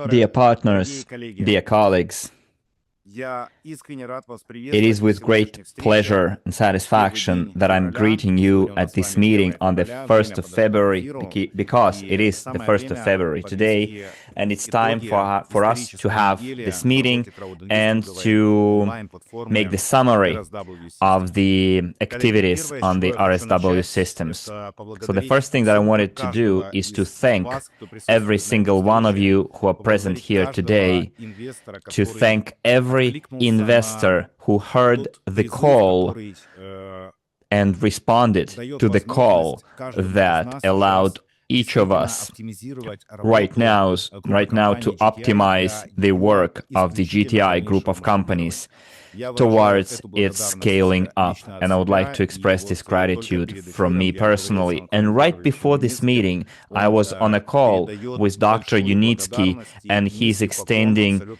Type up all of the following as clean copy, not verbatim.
Dear partners, dear colleagues, it is with great pleasure and satisfaction that I'm greeting you at this meeting on the 1st of February, because it is the 1st of February today, and it's time for us to have this meeting and to make the summary of the activities on the RSW systems. So the first thing that I wanted to do is to thank every single one of you who are present here today, to thank every investor who heard the call and responded to the call that allowed each of us right now to optimize the work of the GTI group of companies towards its scaling up. And I would like to express this gratitude from me personally. And right before this meeting, I was on a call with Dr. Yunitsky, and he's extending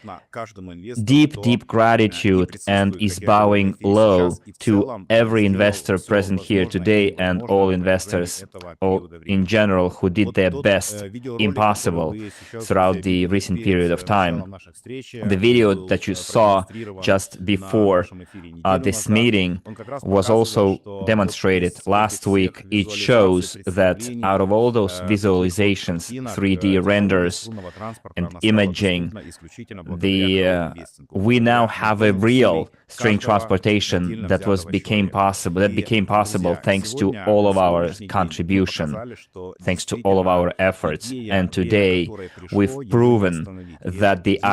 deep gratitude and is bowing low to every investor present here today and all investors in general who did their best impossible throughout the recent period of time. The video that you saw just before this meeting was also demonstrated last week. It shows that out of all those visualizations, 3D renders and imaging, we now have a real string transportation that became possible thanks to all of our contribution, thanks to all of our efforts. And today we've proven that this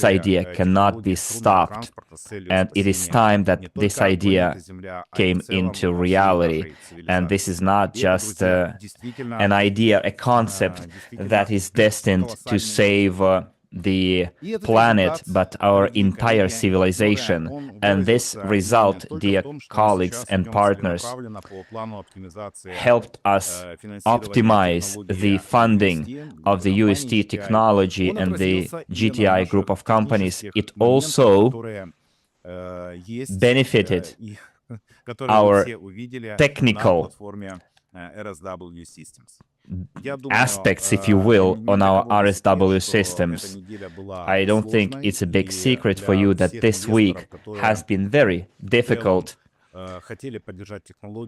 idea cannot be stopped, and it is time that this idea came into reality. And this is not just an idea, a concept that is destined to save the planet, but our entire civilization. And this result, dear colleagues and partners, helped us optimize the funding of the UST technology and the GTI group of companies. It also benefited our technical aspects, if you will, on our RSW systems. I don't think it's a big secret for you that this week has been very difficult,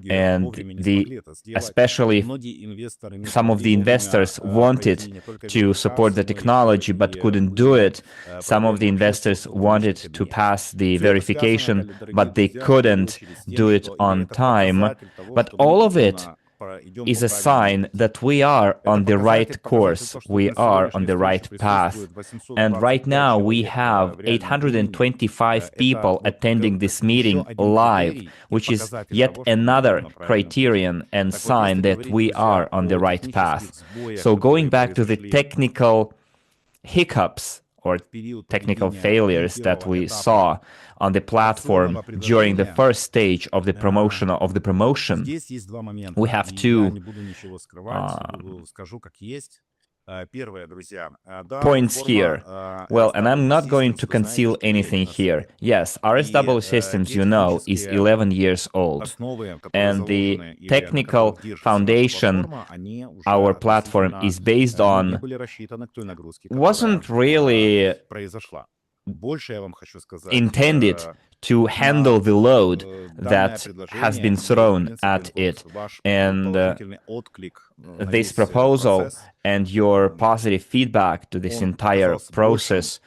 and especially some of the investors wanted to support the technology but couldn't do it. Some of the investors wanted to pass the verification, but they couldn't do it on time. But all of it is a sign that we are on the right course, we are on the right path. And right now we have 825 people attending this meeting live, which is yet another criterion and sign that we are on the right path. So going back to the technical hiccups or technical failures that we saw on the platform during the first stage of the promotion, we have two points here. Well, and I'm not going to conceal anything here. Yes, RSW Systems, you know, is 11 years old, and the technical foundation our platform is based on wasn't really intended to handle the load that has been thrown at it. And this proposal and your positive feedback to this entire process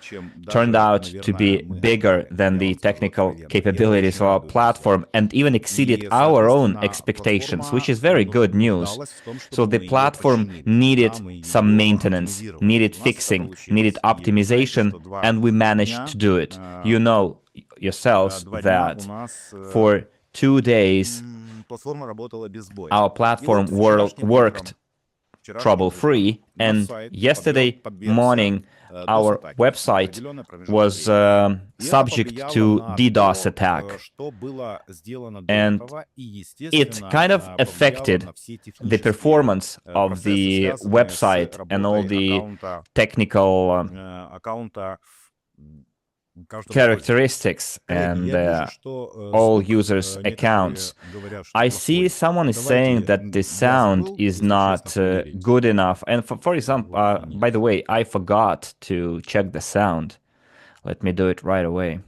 turned out to be bigger than the technical capabilities of our platform and even exceeded our own expectations, which is very good news. So the platform needed some maintenance, needed fixing, needed optimization, and we managed to do it. You know yourselves that for 2 days our platform worked trouble-free, and yesterday morning our website was subject to DDoS attack, and it kind of affected the performance of the website and all the technical characteristics and all users' accounts. I see someone is saying that the sound is not good enough. And for example, by the way, I forgot to check the sound. Let me do it right away.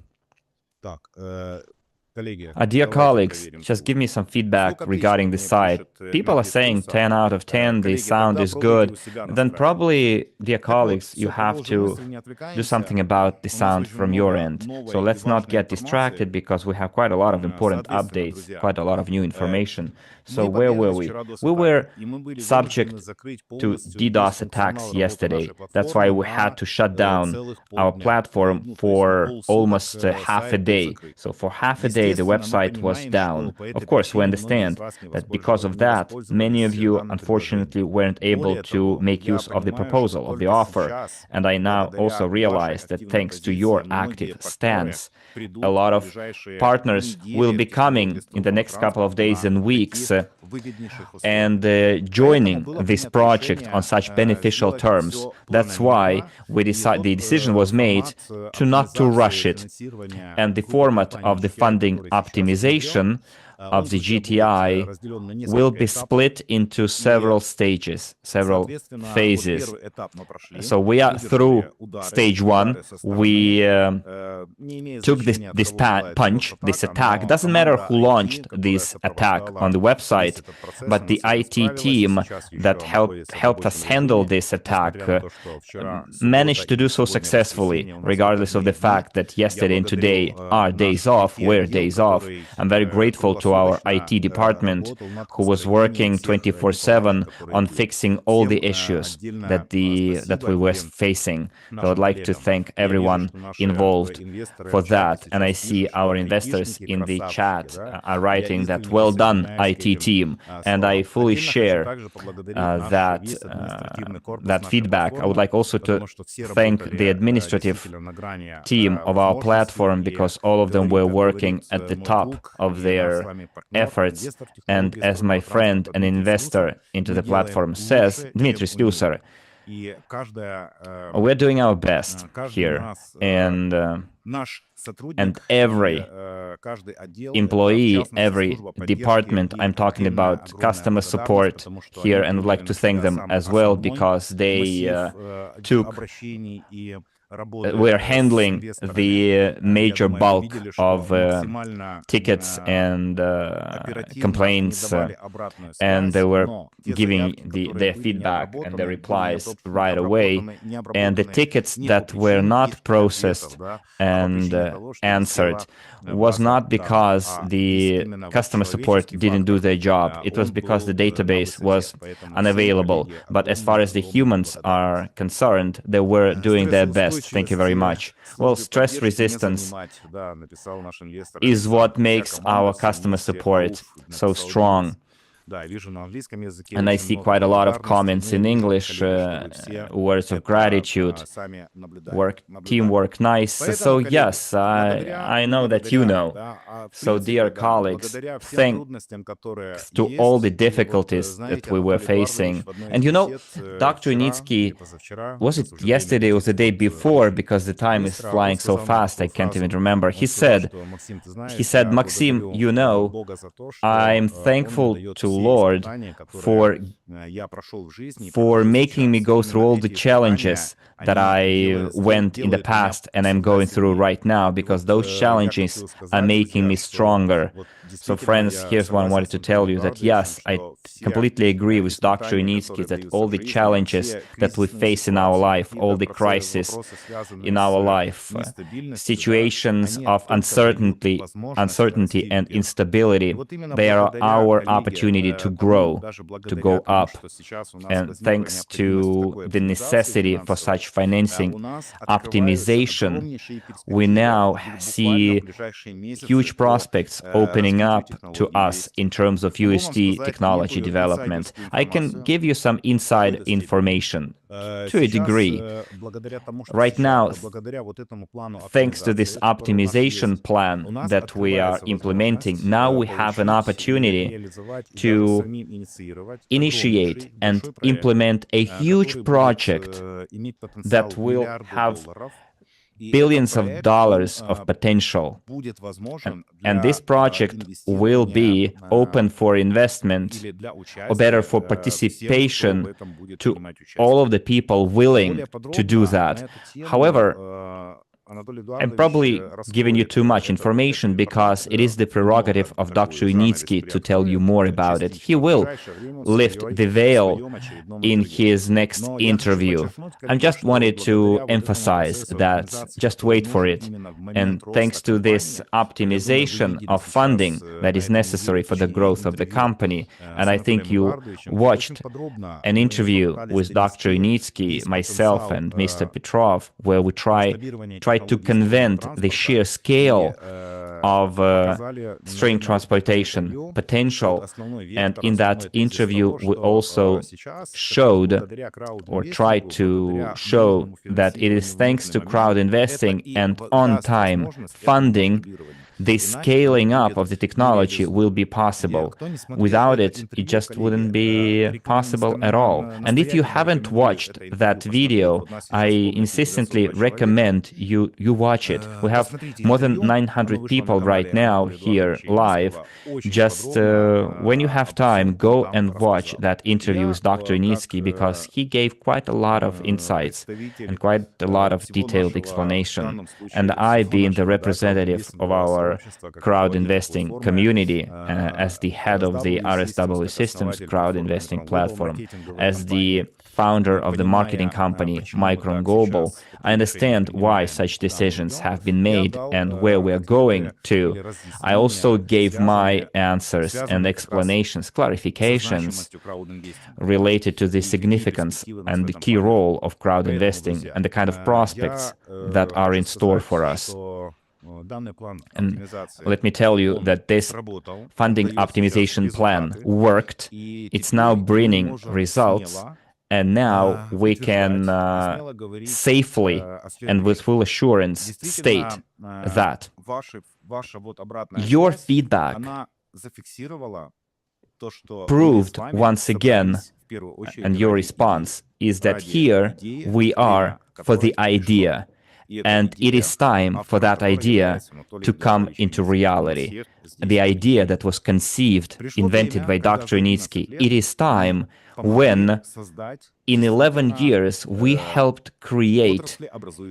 Dear colleagues, just give me some feedback regarding the site. People are saying 10 out of 10, the sound is good. Then probably, dear colleagues, you have to do something about the sound from your end. So let's not get distracted because we have quite a lot of important updates, quite a lot of new information. So where were we? We were subject to DDoS attacks yesterday. That's why we had to shut down our platform for almost half a day. So for half a day, the website was down. Of course, we understand that because of that, many of you unfortunately weren't able to make use of the proposal, of the offer. And I now also realize that thanks to your active stance, a lot of partners will be coming in the next couple of days and weeks and joining this project on such beneficial terms. That's why the decision was made not to rush it. And the format of the funding optimization of the GTI will be split into several stages, several phases. So we are through stage one. We took this punch, this attack. Doesn't matter who launched this attack on the website, but the IT team that helped us handle this attack managed to do so successfully, regardless of the fact that yesterday and today are days off, were days off. I'm very grateful to our IT department who was working 24/7 on fixing all the issues that we were facing. So I'd like to thank everyone involved for that. And I see our investors in the chat are writing that well done, IT team. And I fully share that feedback. I would like also to thank the administrative team of our platform because all of them were working at the top of their efforts. And as my friend and investor into the platform says, Dmitry Slusar, we're doing our best here. And every employee, every department, I'm talking about customer support here, and would like to thank them as well because they we're handling the major bulk of tickets and complaints, and they were giving their feedback and their replies right away. And the tickets that were not processed and answered was not because the customer support didn't do their job. It was because the database was unavailable. But as far as the humans are concerned, they were doing their best. Thank you very much. Well, stress resistance is what makes our customer support so strong. And I see quite a lot of comments in English, words of gratitude, teamwork, nice. So yes, I know that you know. So dear colleagues, thanks to all the difficulties that we were facing. And you know, Dr. Yunitsky, was it yesterday or the day before, because the time is flying so fast, I can't even remember. He said, Maxim, you know, I'm thankful to Lord for making me go through all the challenges that I went in the past and I'm going through right now, because those challenges are making me stronger. So friends, here's what I wanted to tell you, that yes, I completely agree with Dr. Unitsky that all the challenges that we face in our life, all the crises in our life, situations of uncertainty and instability, they are our opportunity to grow, to go up. And thanks to the necessity for such financing optimization, we now see huge prospects opening up to us in terms of UST technology development. I can give you some inside information to a degree. Right now, thanks to this optimization plan that we are implementing, now we have an opportunity to initiate and implement a huge project that will have billions of dollars of potential. And this project will be open for investment, or better, for participation to all of the people willing to do that. However, I'm probably giving you too much information because it is the prerogative of Dr. Yunitsky to tell you more about it. He will lift the veil in his next interview. I just wanted to emphasize that. Just wait for it. And thanks to this optimization of funding that is necessary for the growth of the company, and I think you watched an interview with Dr. Yunitsky, myself, and Mr. Petrov, where we try to convey the sheer scale of string transportation potential. And in that interview, we also showed or tried to show that it is thanks to crowd investing and on-time funding, the scaling up of the technology will be possible. Without it, it just wouldn't be possible at all. And if you haven't watched that video, I insistently recommend you watch it. We have more than 900 people right now here live. Just when you have time, go and watch that interview with Dr. Unitsky, because he gave quite a lot of insights and quite a lot of detailed explanation. And I, being the representative of our crowd investing community, as the head of the RSW Systems crowd investing platform, as the founder of the marketing company Micron Global, I understand why such decisions have been made and where we are going to. I also gave my answers and explanations, clarifications related to the significance and the key role of crowd investing and the kind of prospects that are in store for us. And let me tell you that this funding optimization plan worked. It's now bringing results. And now we can safely and with full assurance state that your feedback proved once again, and your response is that here we are for the idea. And it is time for that idea to come into reality. The idea that was conceived, invented by Dr. Unitsky. It is time when, in 11 years, we helped create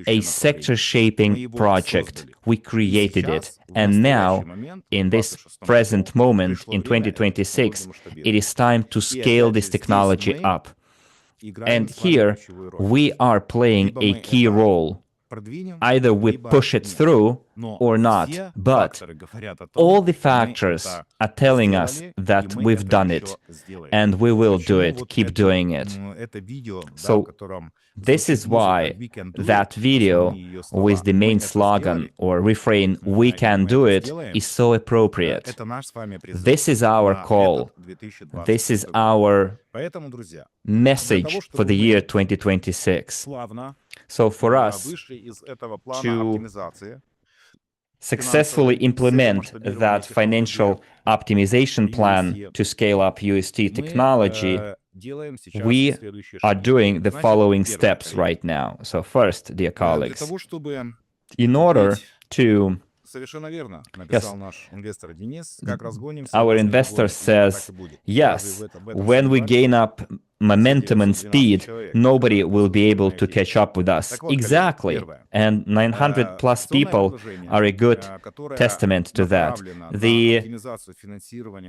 a sector-shaping project. We created it. And now, in this present moment, in 2026, it is time to scale this technology up. And here, we are playing a key role. Either we push it through or not, but all the factors are telling us that we've done it, and we will do it, keep doing it. So this is why that video with the main slogan or refrain, "We can do it," is so appropriate. This is our call. This is our message for the year 2026. So for us to successfully implement that financial optimization plan to scale up UST technology, we are doing the following steps right now. So first, dear colleagues, in order to... Yes. Our investor says, yes, when we gain up momentum and speed, nobody will be able to catch up with us. Exactly. And 900 plus people are a good testament to that. The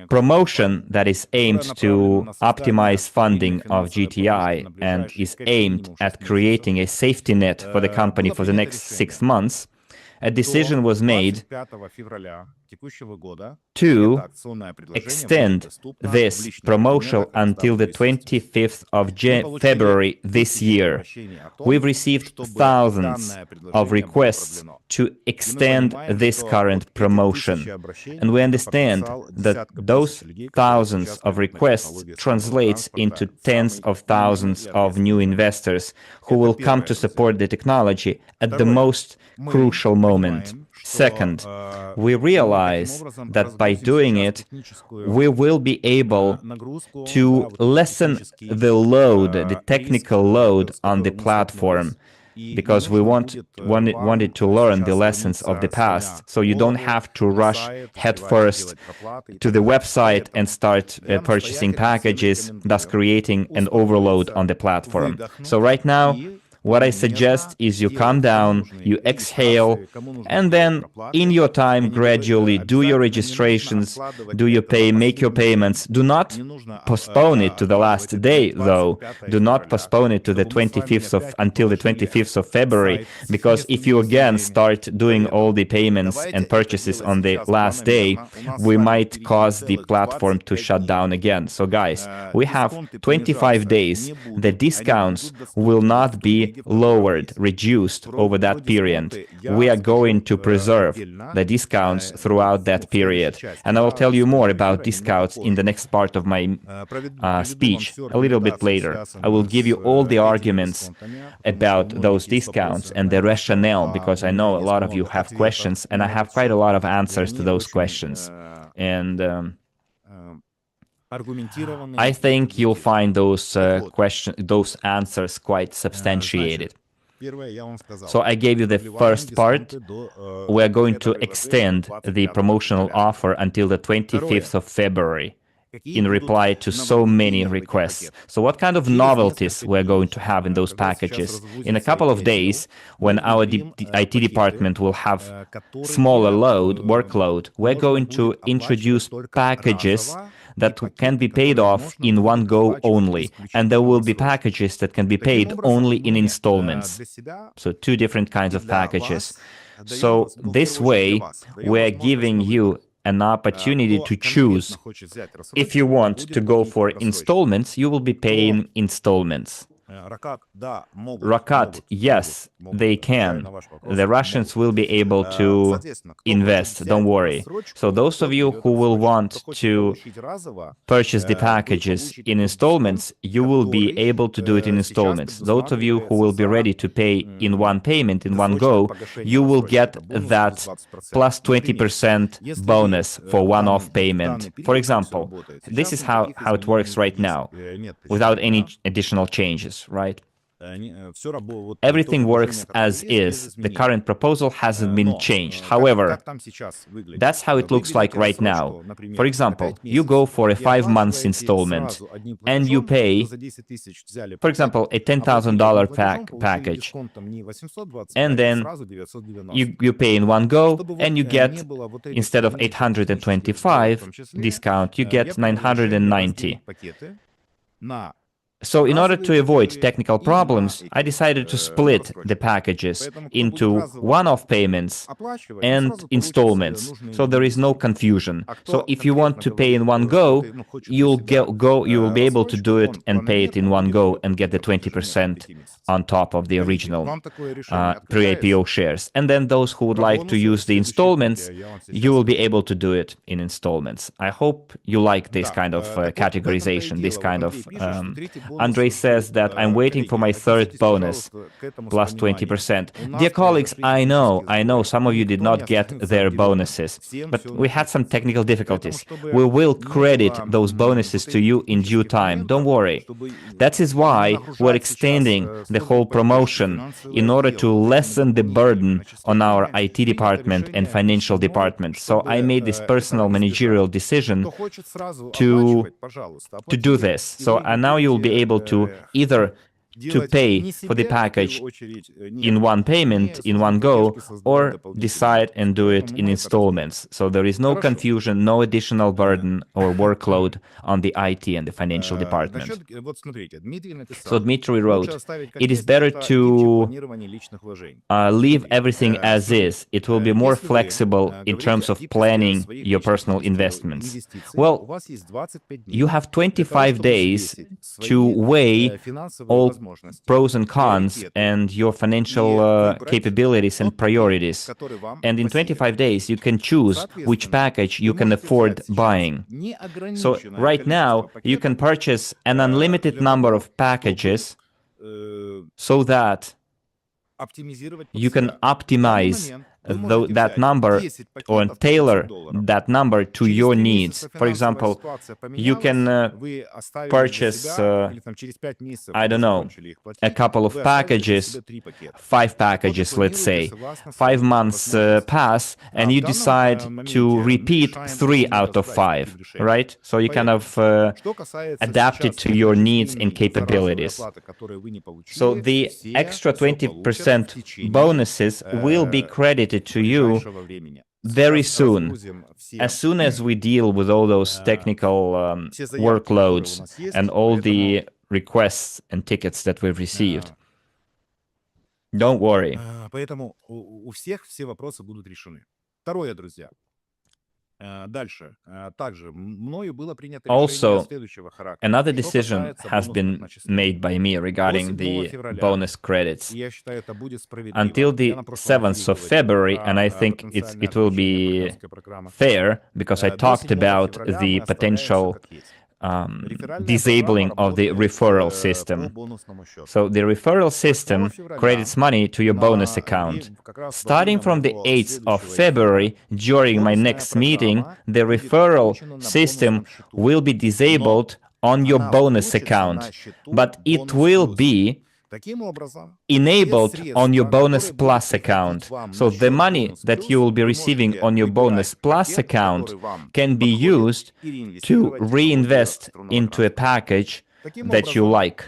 promotion that is aimed to optimize funding of GTI and is aimed at creating a safety net for the company for the next 6 months, a decision was made to extend this promotion until the 25th of February this year. We've received thousands of requests to extend this current promotion. And we understand that those thousands of requests translates into tens of thousands of new investors who will come to support the technology at the most crucial moment. Second, we realize that by doing it, we will be able to lessen the load, the technical load on the platform, because we wanted to learn the lessons of the past, so you don't have to rush headfirst to the website and start purchasing packages, thus creating an overload on the platform. So right now, what I suggest is you calm down, you exhale, and then in your time gradually do your registrations, make your payments. Do not postpone it to the last day, though. Do not postpone it to the 25th until the 25th of February, because if you again start doing all the payments and purchases on the last day, we might cause the platform to shut down again. So guys, we have 25 days. The discounts will not be lowered, reduced over that period. We are going to preserve the discounts throughout that period. And I will tell you more about discounts in the next part of my speech a little bit later. I will give you all the arguments about those discounts and the rationale, because I know a lot of you have questions, and I have quite a lot of answers to those questions. And I think you'll find those answers quite substantiated. So I gave you the first part. We're going to extend the promotional offer until the 25th of February in reply to so many requests. So what kind of novelties we're going to have in those packages? In a couple of days, when our IT department will have smaller workload, we're going to introduce packages that can be paid off in one go only. And there will be packages that can be paid only in installments. So two different kinds of packages. So this way, we're giving you an opportunity to choose. If you want to go for installments, you will be paying installments. Rakat, yes, they can. The Russians will be able to invest, don't worry. So those of you who will want to purchase the packages in installments, you will be able to do it in installments. Those of you who will be ready to pay in one payment, in one go, you will get that plus 20% bonus for one-off payment. For example, this is how it works right now, without any additional changes. Right? Everything works as is. The current proposal hasn't been changed. However, that's how it looks like right now. For example, you go for a 5 months installment and you pay, for example, a $10,000 package. And then you pay in one go and you get, instead of 825 discount, you get 990. So in order to avoid technical problems, I decided to split the packages into one-off payments and installments, so there is no confusion. So if you want to pay in one go, you will be able to do it and pay it in one go and get the 20% on top of the original pre-IPO shares. And then those who would like to use the installments, you will be able to do it in installments. I hope you like this kind of categorization, this kind of Andrei says that I'm waiting for my third bonus, plus 20%. Dear colleagues, I know some of you did not get their bonuses, but we had some technical difficulties. We will credit those bonuses to you in due time. Don't worry. That is why we're extending the whole promotion in order to lessen the burden on our IT department and financial department. So I made this personal managerial decision to do this. So now you'll be able to either to pay for the package in one payment, in one go, or decide and do it in installments. So there is no confusion, no additional burden or workload on the IT and the financial department. So Dmitry wrote, it is better to leave everything as is. It will be more flexible in terms of planning your personal investments. Well, you have 25 days to weigh all pros and cons and your financial capabilities and priorities. And in 25 days, you can choose which package you can afford buying. So right now, you can purchase an unlimited number of packages so that you can optimize that number or tailor that number to your needs. For example, you can purchase, I don't know, a couple of packages, 5 packages, let's say. 5 months pass, and you decide to repeat 3 out of 5, right? So you kind of adapt it to your needs and capabilities. So the extra 20% bonuses will be credited to you very soon as we deal with all those technical workloads and all the requests and tickets that we've received. Don't worry. Поэтому у всех все вопросы будут решены. Второе, друзья. Дальше. Также мною было принято решение следующего характера. Another decision has been made by me regarding the bonus credits. Until the 7th of February, and I think it will be fair, because I talked about the potential disabling of the referral system. So the referral system credits money to your bonus account. Starting from the 8th of February, during my next meeting, the referral system will be disabled on your bonus account, but it will be enabled on your bonus plus account. So the money that you will be receiving on your bonus plus account can be used to reinvest into a package that you like.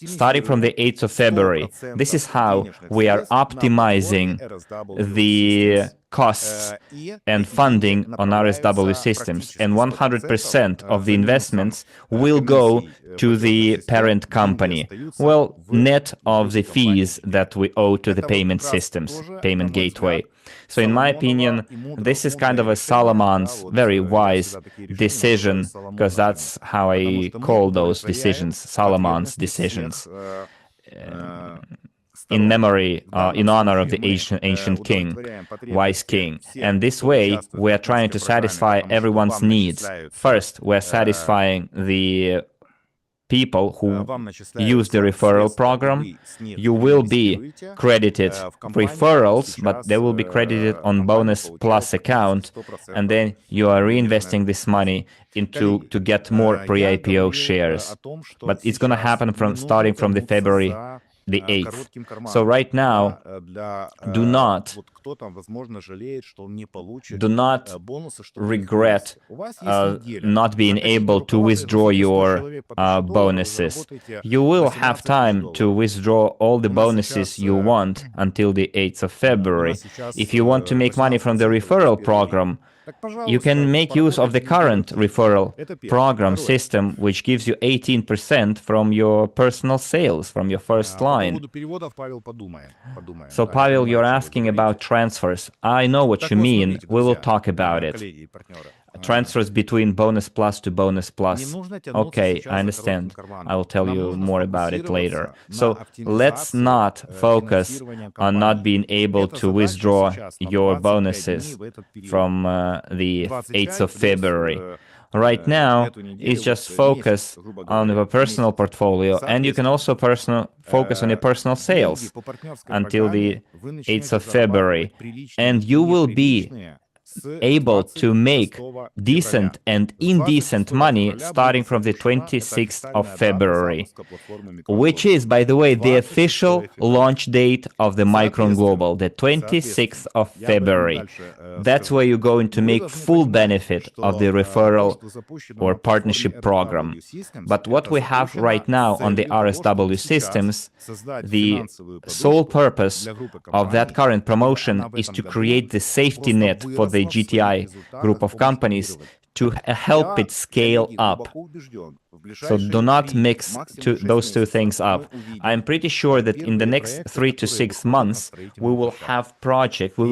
Starting from the 8th of February, this is how we are optimizing the costs and funding on RSW Systems, and 100% of the investments will go to the parent company, well, net of the fees that we owe to the payment systems, payment gateway. So in my opinion, this is kind of a Solomon's very wise decision, because that's how I call those decisions, Solomon's decisions. In memory, in honor of the ancient king, wise king. And this way, we are trying to satisfy everyone's needs. First, we're satisfying the people who use the referral program. You will be credited referrals, but they will be credited on bonus plus account, and then you are reinvesting this money into to get more pre-IPO shares. But it's going to happen starting from the February the 8th. So right now, do not regret not being able to withdraw your bonuses. You will have time to withdraw all the bonuses you want until the 8th of February. If you want to make money from the referral program, you can make use of the current referral program system, which gives you 18% from your personal sales, from your first line. So, Pavel, you're asking about transfers. I know what you mean. We will talk about it. Transfers between bonus plus to bonus plus. Okay, I understand. I will tell you more about it later. So let's not focus on not being able to withdraw your bonuses from the 8th of February. Right now, it's just focus on your personal portfolio, and you can also focus on your personal sales until the 8th of February, and you will be able to make decent and indecent money starting from the 26th of February, which is, by the way, the official launch date of the Micron Global, the 26th of February. That's where you're going to make full benefit of the referral or partnership program. But what we have right now on the RSW Systems, the sole purpose of that current promotion is to create the safety net for the GTI group of companies to help it scale up. So do not mix those two things up. I'm pretty sure that in the next 3 to 6 months, we will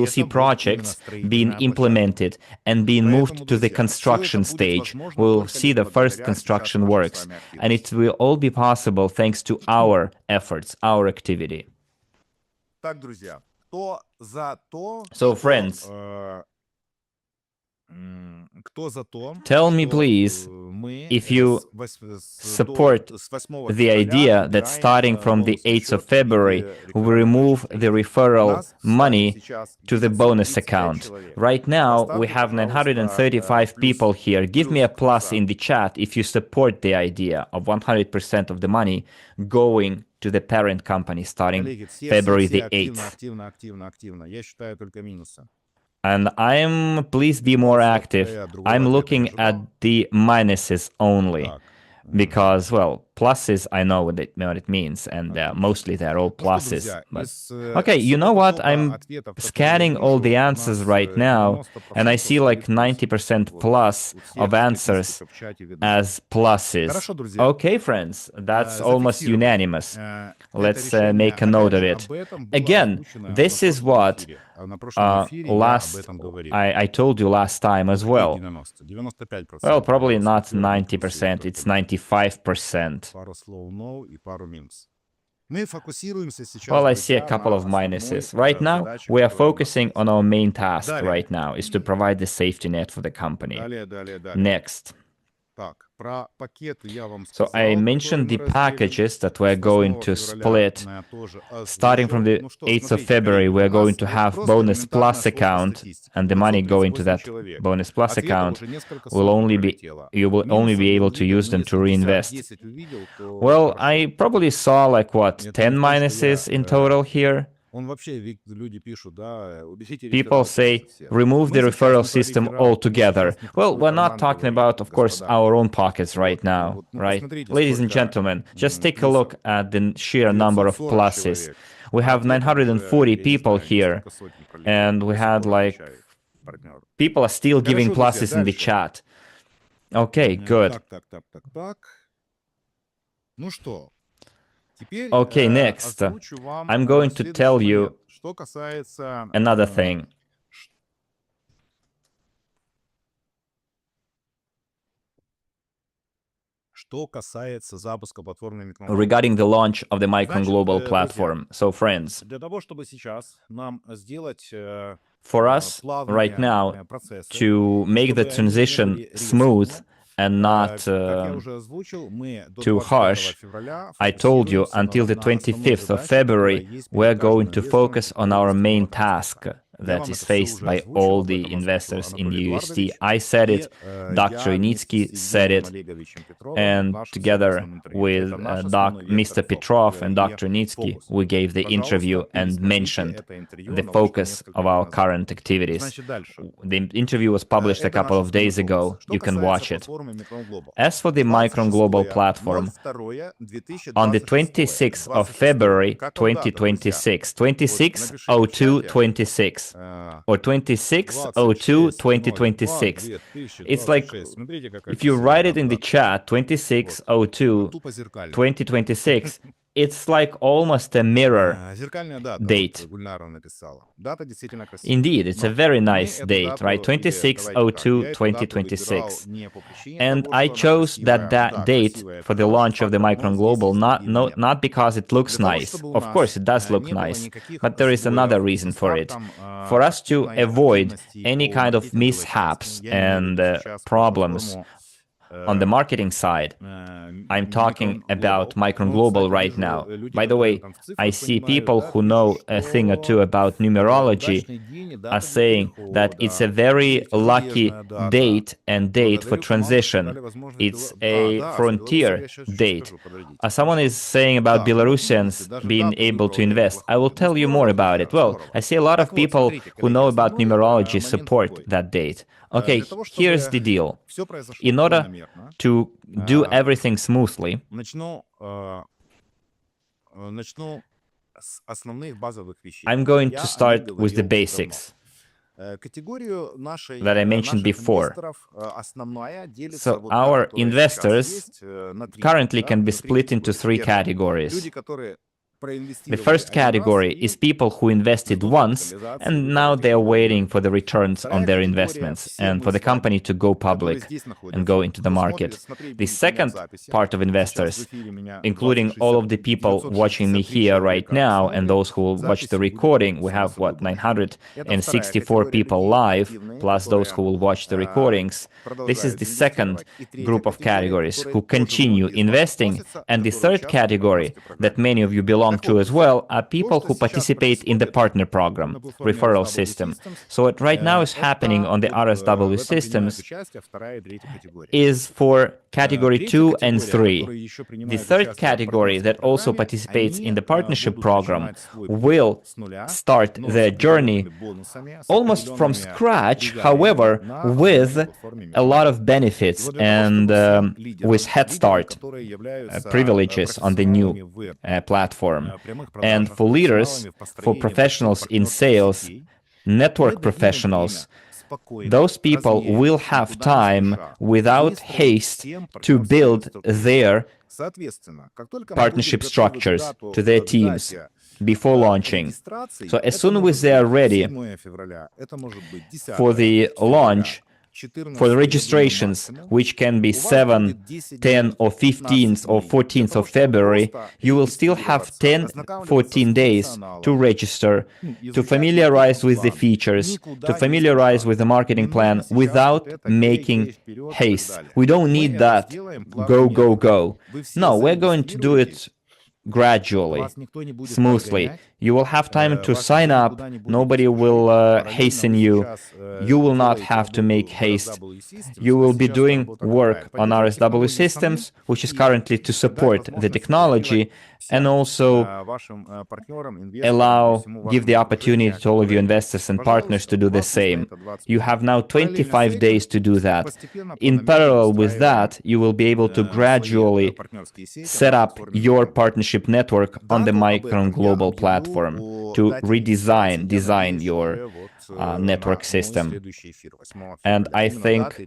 see projects being implemented and being moved to the construction stage. We will see the first construction works, and it will all be possible thanks to our efforts, our activity. So friends, Tell me, please, if you support the idea that starting from the 8th of February, we remove the referral money to the bonus account. Right now, we have 935 people here. Give me a plus in the chat if you support the idea of 100% of the money going to the parent company starting February the 8th. And please be more active. I'm looking at the minuses only. Because, well, pluses, I know what it means, and mostly they're all pluses. But okay, you know what? I'm scanning all the answers right now, and I see like 90% plus of answers as pluses. Okay, friends, that's almost unanimous. Let's make a note of it. Again, this is what I told you last time as well. Well, probably not 90%, it's 95%. Well, I see a couple of minuses. Right now, we are focusing on our main task right now, is to provide the safety net for the company. Next. So I mentioned the packages that we're going to split. Starting from the 8th of February, we're going to have bonus plus account, and the money going to that bonus plus account you will only be able to use them to reinvest. Well, I probably saw like what, 10 minuses in total here. People say, remove the referral system altogether. Well, we're not talking about, of course, our own pockets right now, right? Ladies and gentlemen, just take a look at the sheer number of pluses. We have 940 people here, and we had like, people are still giving pluses in the chat. Okay, good. Okay, next, I'm going to tell you another thing. Regarding the launch of the Micron Global platform. So, friends, for us right now to make the transition smooth and not too harsh, I told you until the 25th of February, we're going to focus on our main task that is faced by all the investors in UST. I said it, Dr. Yunitsky said it, and together with Mr. Petrov and Dr. Yunitsky, we gave the interview and mentioned the focus of our current activities. The interview was published a couple of days ago. You can watch it. As for the Micron Global platform, on the 26th of February 2026, 26/02/26, or 26/02/2026. It's like, if you write it in the chat, 26/02/2026, it's like almost a mirror date. Indeed, it's a very nice date, right? 26/02/2026. And I chose that date for the launch of the Micron Global not because it looks nice. Of course, it does look nice, but there is another reason for it. For us to avoid any kind of mishaps and problems on the marketing side, I'm talking about Micron Global right now. By the way, I see people who know a thing or two about numerology are saying that it's a very lucky date for transition. It's a frontier date. Someone is saying about Belarusians being able to invest. I will tell you more about it. Well, I see a lot of people who know about numerology support that date. Okay, here's the deal. In order to do everything smoothly, I'm going to start with the basics that I mentioned before. So our investors currently can be split into three categories. The first category is people who invested once and now they're waiting for the returns on their investments and for the company to go public and go into the market. The second part of investors, including all of the people watching me here right now and those who will watch the recording, we have, what, 964 people live. plus those who will watch the recordings. This is the second group of categories who continue investing. And the third category that many of you belong to as well are people who participate in the partner program, referral system. So what right now is happening on the RSW Systems is for category 2 and 3. The third category that also participates in the partnership program will start their journey almost from scratch, however, with a lot of benefits and with head start privileges on the new platform. And for leaders, for professionals in sales, network professionals, those people will have time without haste to build their partnership structures to their teams before launching. So as soon as they are ready for the launch, for the registrations, which can be 7, 10, or 15th or 14th of February, you will still have 10, 14 days to register, to familiarize with the features, to familiarize with the marketing plan without making haste. We don't need that go, go, go. No, we're going to do it gradually, smoothly. You will have time to sign up. Nobody will hasten you. You will not have to make haste. You will be doing work on RSW Systems, which is currently to support the technology and also give the opportunity to all of your investors and partners to do the same. You have now 25 days to do that. In parallel with that, you will be able to gradually set up your partnership network on the Micron global platform to design your network system. And I think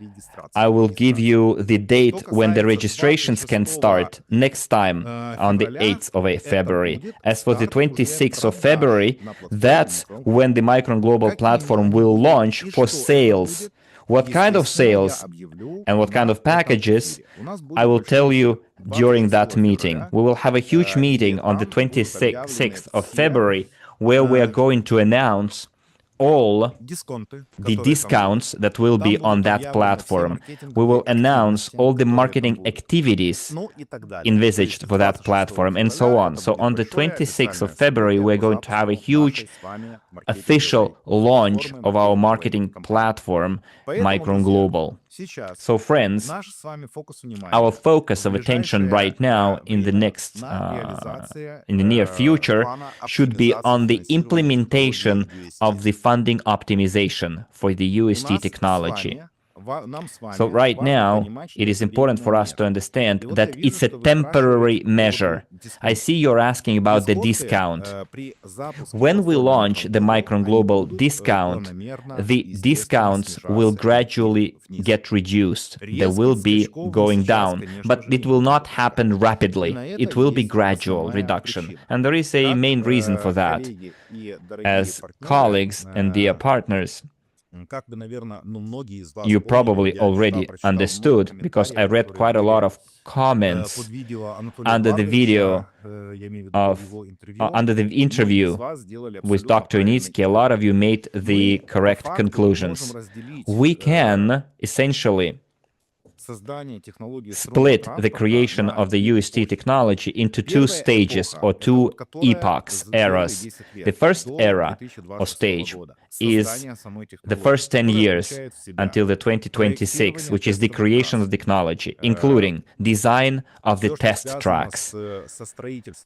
I will give you the date when the registrations can start next time on the 8th of February. As for the 26th of February, that's when the Micron global platform will launch for sales. What kind of sales and what kind of packages, I will tell you during that meeting. We will have a huge meeting on the 26th of February where we are going to announce all the discounts that will be on that platform. We will announce all the marketing activities envisaged for that platform and so on. So on the 26th of February, we're going to have a huge official launch of our marketing platform, Micron Global. So friends, our focus of attention right now in the near future should be on the implementation of the funding optimization for the UST technology. So right now, it is important for us to understand that it's a temporary measure. I see you're asking about the discount. When we launch the Micron Global discount, the discounts will gradually get reduced. They will be going down, but it will not happen rapidly. It will be gradual reduction. And there is a main reason for that. As colleagues and dear partners, you probably already understood, because I read quite a lot of comments under the video under the interview with Dr. Yunitsky. A lot of you made the correct conclusions. We can essentially split the creation of the UST technology into two stages or two epochs, eras. The first era or stage is the first 10 years until the 2026, which is the creation of technology, including design of the test tracks,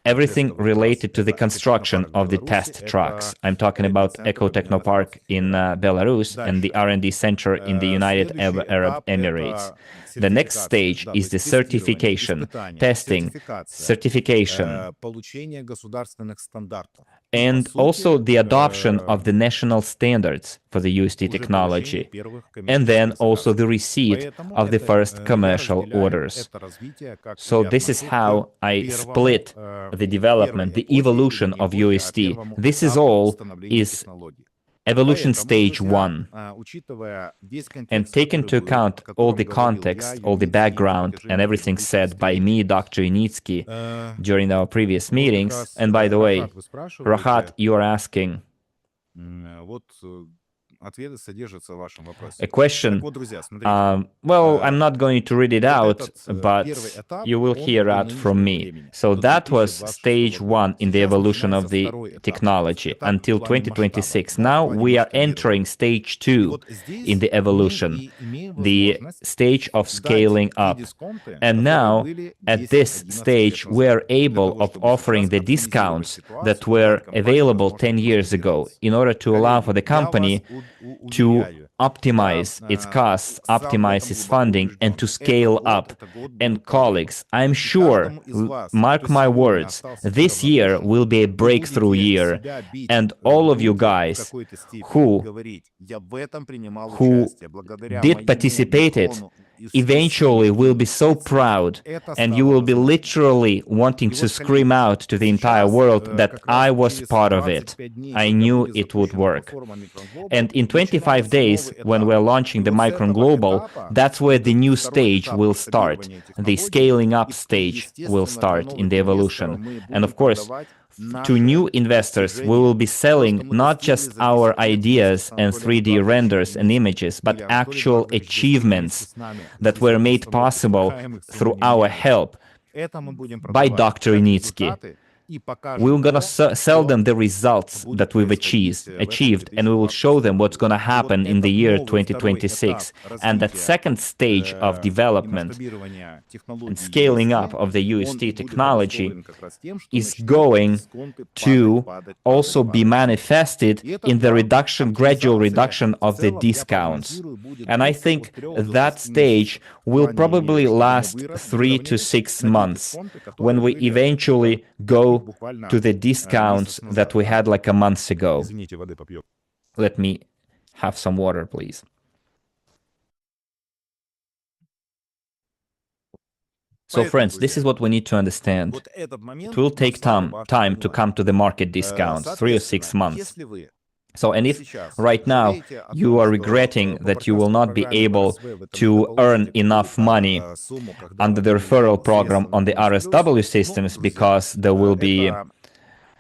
everything related to the construction of the test tracks. I'm talking about Eco Technopark in Belarus and the R&D center in the United Arab Emirates. The next stage is the certification, testing, certification, and also the adoption of the national standards for the UST technology, and then also the receipt of the first commercial orders. So this is how I split the development, the evolution of UST. This is all is evolution stage 1. And take into account all the context, all the background, and everything said by me, Dr. Unitsky, during our previous meetings. And by the way, Rahat, you are asking, a question. Well, I'm not going to read it out, but you will hear out from me. So that was stage 1 in the evolution of the technology until 2026. Now we are entering stage 2 in the evolution, the stage of scaling up. And now, at this stage, we are able of offering the discounts that were available 10 years ago in order to allow for the company to optimize its costs, optimize its funding, and to scale up. And colleagues, I'm sure, mark my words, this year will be a breakthrough year, and all of you guys who did participate it eventually will be so proud, and you will be literally wanting to scream out to the entire world that I was part of it. I knew it would work. And in 25 days, when we're launching the Micron Global, that's where the new stage will start. The scaling up stage will start in the evolution. And of course, to new investors, we will be selling not just our ideas and 3D renders and images, but actual achievements that were made possible through our help by Dr. Yunitsky. We're going to sell them the results that we've achieved, and we will show them what's going to happen in the year 2026. And that second stage of development and scaling up of the UST technology is going to also be manifested in the gradual reduction of the discounts. And I think that stage will probably last 3 to 6 months when we eventually go to the discounts that we had like a month ago. Let me have some water, please. So friends, this is what we need to understand. It will take time to come to the market discounts, 3 or 6 months. So, and if right now you are regretting that you will not be able to earn enough money under the referral program on the RSW systems because there will be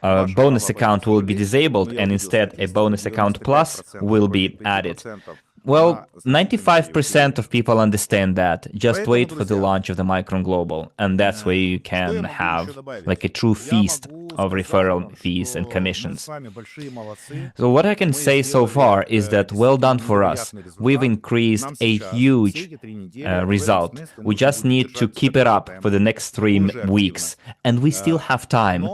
a bonus account will be disabled and instead a bonus account plus will be added. Well, 95% of people understand that. Just wait for the launch of the Micron Global, and that's where you can have like a true feast of referral fees and commissions. So what I can say so far is that well done for us. We've increased a huge result. We just need to keep it up for the next 3 weeks, and we still have time.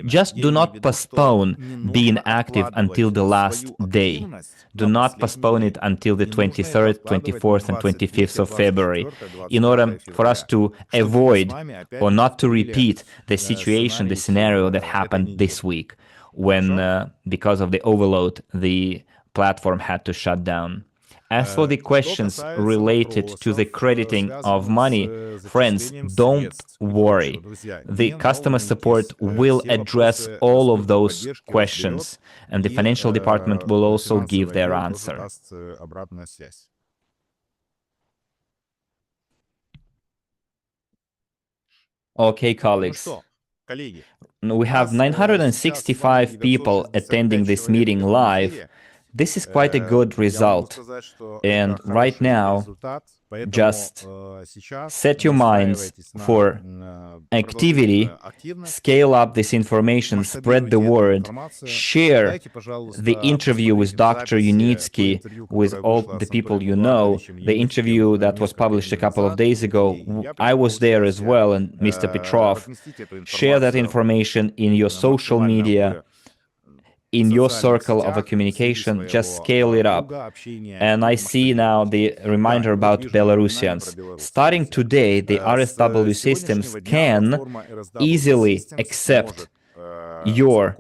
Just do not postpone being active until the last day. Do not postpone it until the 23rd, 24th, and 25th of February in order for us to avoid or not to repeat the situation, the scenario that happened this week when, because of the overload, the platform had to shut down. As for the questions related to the crediting of money, friends, don't worry. The customer support will address all of those questions, and the financial department will also give their answer. Okay, colleagues. We have 965 people attending this meeting live. This is quite a good result, and right now, just set your minds for activity, scale up this information, spread the word, share the interview with Dr. Unitsky with all the people you know, the interview that was published a couple of days ago. I was there as well, and Mr. Petrov. Share that information in your social media, in your circle of communication, just scale it up. And I see now the reminder about Belarusians. Starting today, the RSW Systems can easily accept your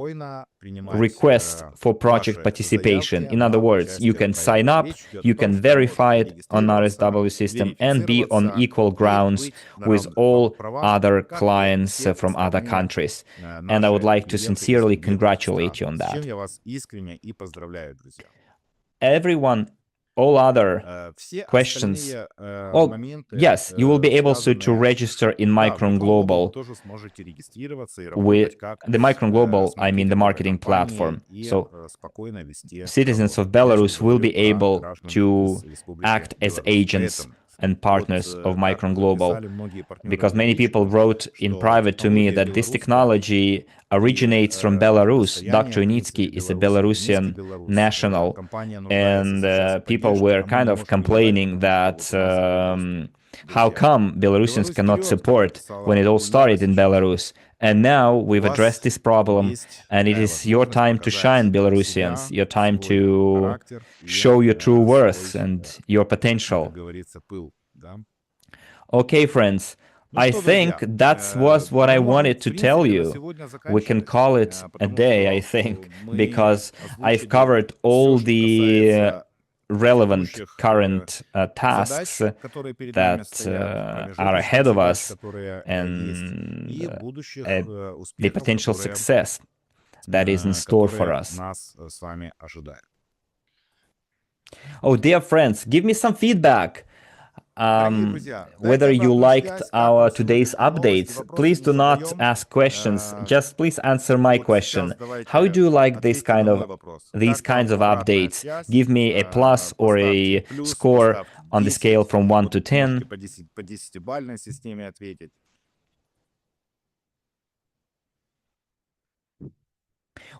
request for project participation. In other words, you can sign up, you can verify it on RSW system and be on equal grounds with all other clients from other countries. And I would like to sincerely congratulate you on that. Everyone all other questions, well, yes, you will be able to register in Micron Global. With the Micron Global, I mean the marketing platform. So citizens of Belarus will be able to act as agents and partners of Micron Global, because many people wrote in private to me that this technology originates from Belarus. Dr. Yunitsky is a Belarusian national, and people were kind of complaining that how come Belarusians cannot support when it all started in Belarus? And now we've addressed this problem, and it is your time to shine, Belarusians, your time to show your true worth and your potential. Okay, friends, I think that was what I wanted to tell you. We can call it a day, I think, because I've covered all the relevant current tasks that are ahead of us and the potential success that is in store for us. Oh, dear friends, give me some feedback. Whether you liked our today's updates. Please do not ask questions, just please answer my question. How do you like these kinds of updates? Give me a plus or a score on the scale from 1 to 10.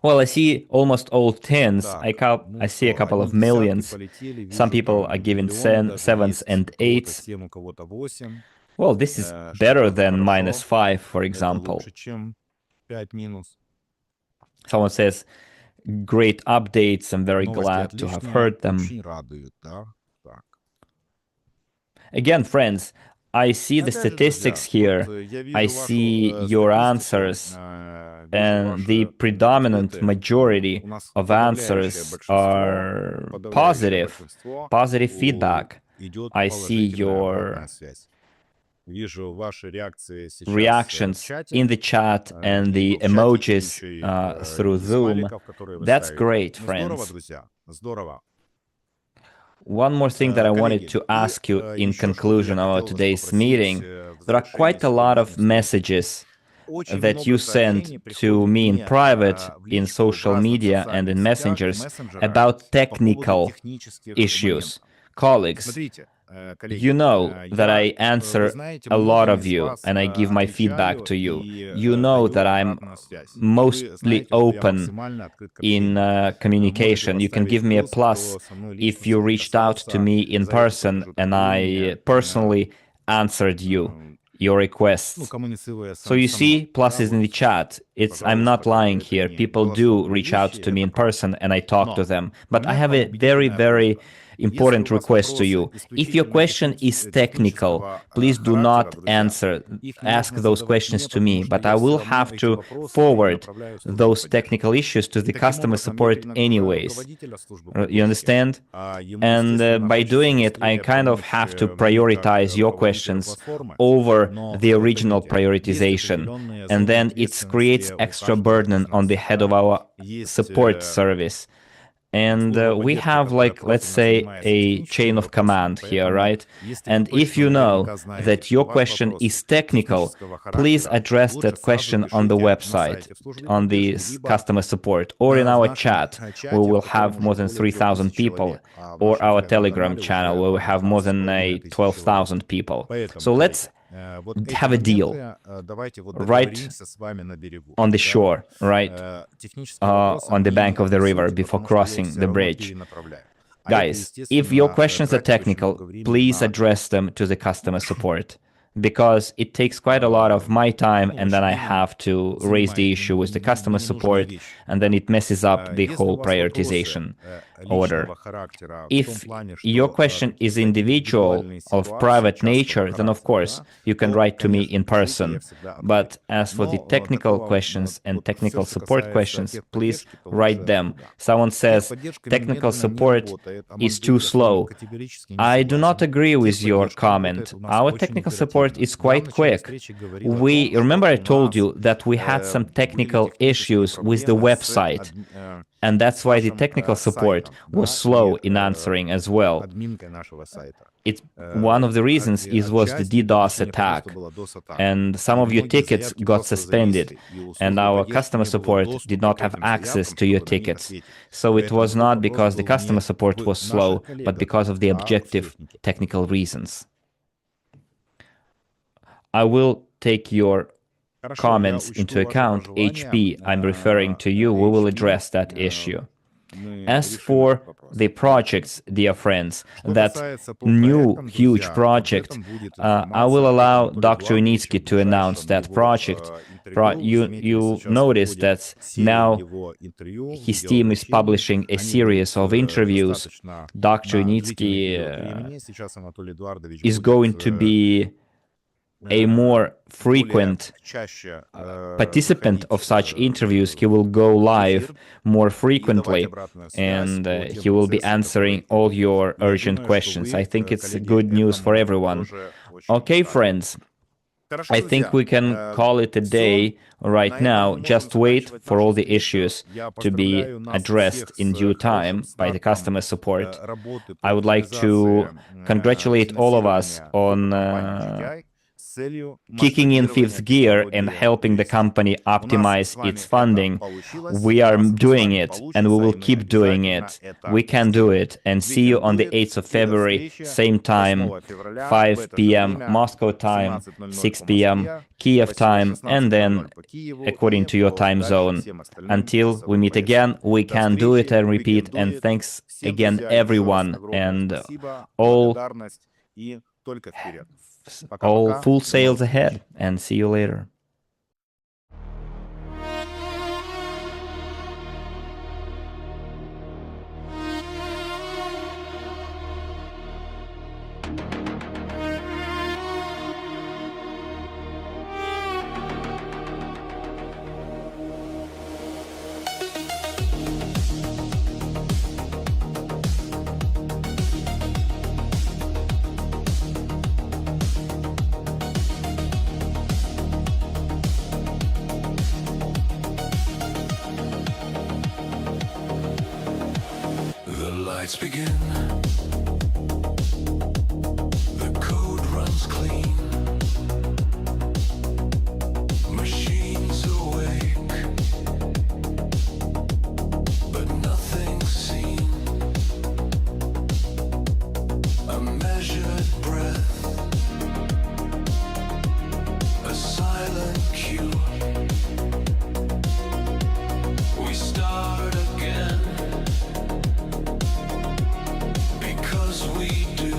Well, I see almost all tens. I see a couple of millions. Some people are giving sevens and eights. Well, this is better than -5, for example. Someone says, great updates. I'm very glad to have heard them. Again, friends, I see the statistics here. I see your answers. And the predominant majority of answers are positive feedback. I see your reactions in the chat and the emojis through Zoom. That's great, friends. One more thing that I wanted to ask you in conclusion of our today's meeting. There are quite a lot of messages that you send to me in private, in social media and in messengers about technical issues. Colleagues, you know that I answer a lot of you and I give my feedback to you. You know that I'm mostly open in communication. You can give me a plus if you reached out to me in person and I personally answered your requests. So you see pluses in the chat. I'm not lying here. People do reach out to me in person and I talk to them. But I have a very, very important request to you. If your question is technical, please do not ask those questions to me, but I will have to forward those technical issues to the customer support anyways. You understand? And by doing it, I kind of have to prioritize your questions over the original prioritization. And then it creates extra burden on the head of our support service. And we have, like, let's say, a chain of command here, right? And if you know that your question is technical, please address that question on the website, on the customer support, or in our chat, where we'll have more than 3,000 people, or our Telegram channel, where we have more than 12,000 people. So let's have a deal right on the shore, right on the bank of the river before crossing the bridge. Guys, if your questions are technical, please address them to the customer support, because it takes quite a lot of my time, and then I have to raise the issue with the customer support, and then it messes up the whole prioritization order. If your question is individual, of private nature, then of course you can write to me in person. But as for the technical questions and technical support questions, please write them. Someone says technical support is too slow. I do not agree with your comment. Our technical support support is quite quick. Remember I told you that we had some technical issues with the website, and that's why the technical support was slow in answering as well. One of the reasons was the DDoS attack, and some of your tickets got suspended, and our customer support did not have access to your tickets. So it was not because the customer support was slow, but because of the objective technical reasons. I will take your comments into account. HP, I'm referring to you. We will address that issue. As for the projects, dear friends, that new huge project, I will allow Dr. Yunitsky to announce that project. You notice that now his team is publishing a series of interviews. Dr. Yunitsky is going to be a more frequent participant of such interviews. He will go live more frequently, and he will be answering all your urgent questions. I think it's good news for everyone. Okay, friends, I think we can call it a day right now. Just wait for all the issues to be addressed in due time by the customer support. I would like to congratulate all of us on kicking in fifth gear and helping the company optimize its funding. We are doing it, and we will keep doing it. We can do it. And see you on the 8th of February, same time, 5 p.m. Moscow time, 6 p.m. Kiev time, and then according to your time zone. Until we meet again, we can do it and repeat. And thanks again, everyone, and all full sails ahead, and see you later. Lights begin. The code runs clean. Machines awake, but nothing's seen. A measured breath, a silent cue. We start again. We do.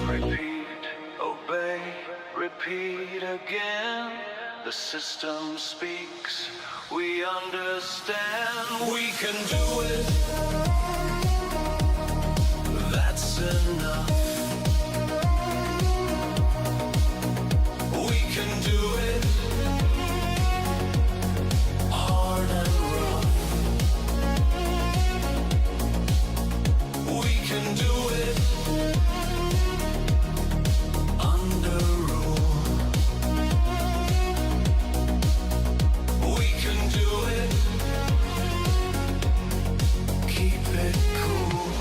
Repeat, obey, repeat again. The system speaks, we understand. We can do it. That's enough. We can do it. Hard and rough. We can do it under rule. We can do it. Keep it cool.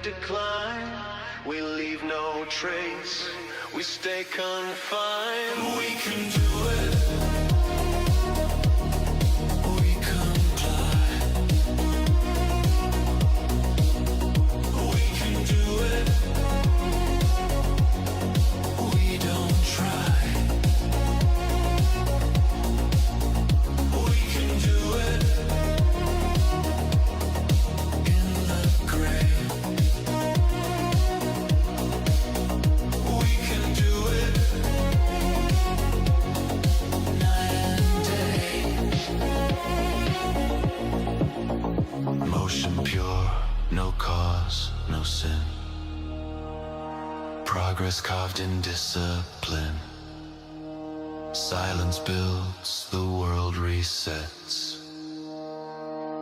decline. We leave no trace. We stay confined. We can do it. We comply. We can do it. We don't try. We can do it. In the grave. We can do it. Night and day. Motion pure, no cause, no sin. Progress carved in discipline. Silence builds, the world resets.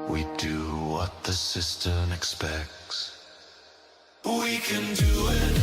We do what the system expects. We can do it.